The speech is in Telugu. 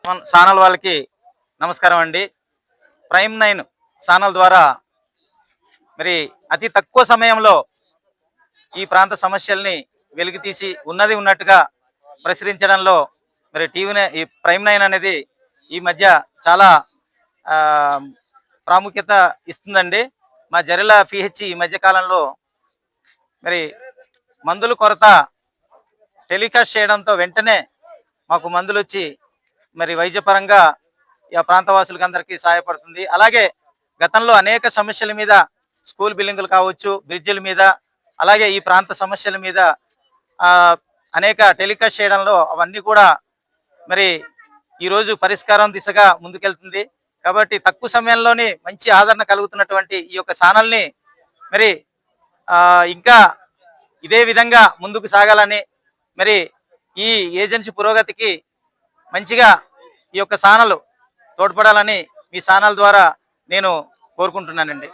ఛానల్ వాళ్ళకి నమస్కారం అండి. ప్రైమ్ నైన్ ఛానల్ ద్వారా మరి అతి తక్కువ సమయంలో ఈ ప్రాంత సమస్యల్ని వెలికితీసి ఉన్నది ఉన్నట్టుగా ప్రచురించడంలో మరి ఈ ప్రైమ్ నైన్ అనేది ఈ మధ్య చాలా ప్రాముఖ్యత ఇస్తుందండి. మా జరిల పిహెచ్ ఈ మధ్య కాలంలో మరి మందుల కొరత టెలికాస్ట్ చేయడంతో వెంటనే మాకు మందులు వచ్చి మరి వైద్యపరంగా ఈ ప్రాంతవాసులకు అందరికీ సహాయపడుతుంది. అలాగే గతంలో అనేక సమస్యల మీద స్కూల్ బిల్డింగులు కావచ్చు, బ్రిడ్జిల మీద, అలాగే ఈ ప్రాంత సమస్యల మీద అనేక టెలికాస్ట్ చేయడంలో అవన్నీ కూడా మరి ఈరోజు పరిష్కారం దిశగా ముందుకెళ్తుంది. కాబట్టి తక్కువ సమయంలోనే మంచి ఆదరణ కలుగుతున్నటువంటి ఈ యొక్క ఛానల్ని మరి ఇంకా ఇదే విధంగా ముందుకు సాగాలని, మరి ఈ ఏజెన్సీ పురోగతికి మంచిగా ఈ యొక్క ఛానల్ తోడ్పడాలని మీ ఛానల్ ద్వారా నేను కోరుకుంటున్నానండి.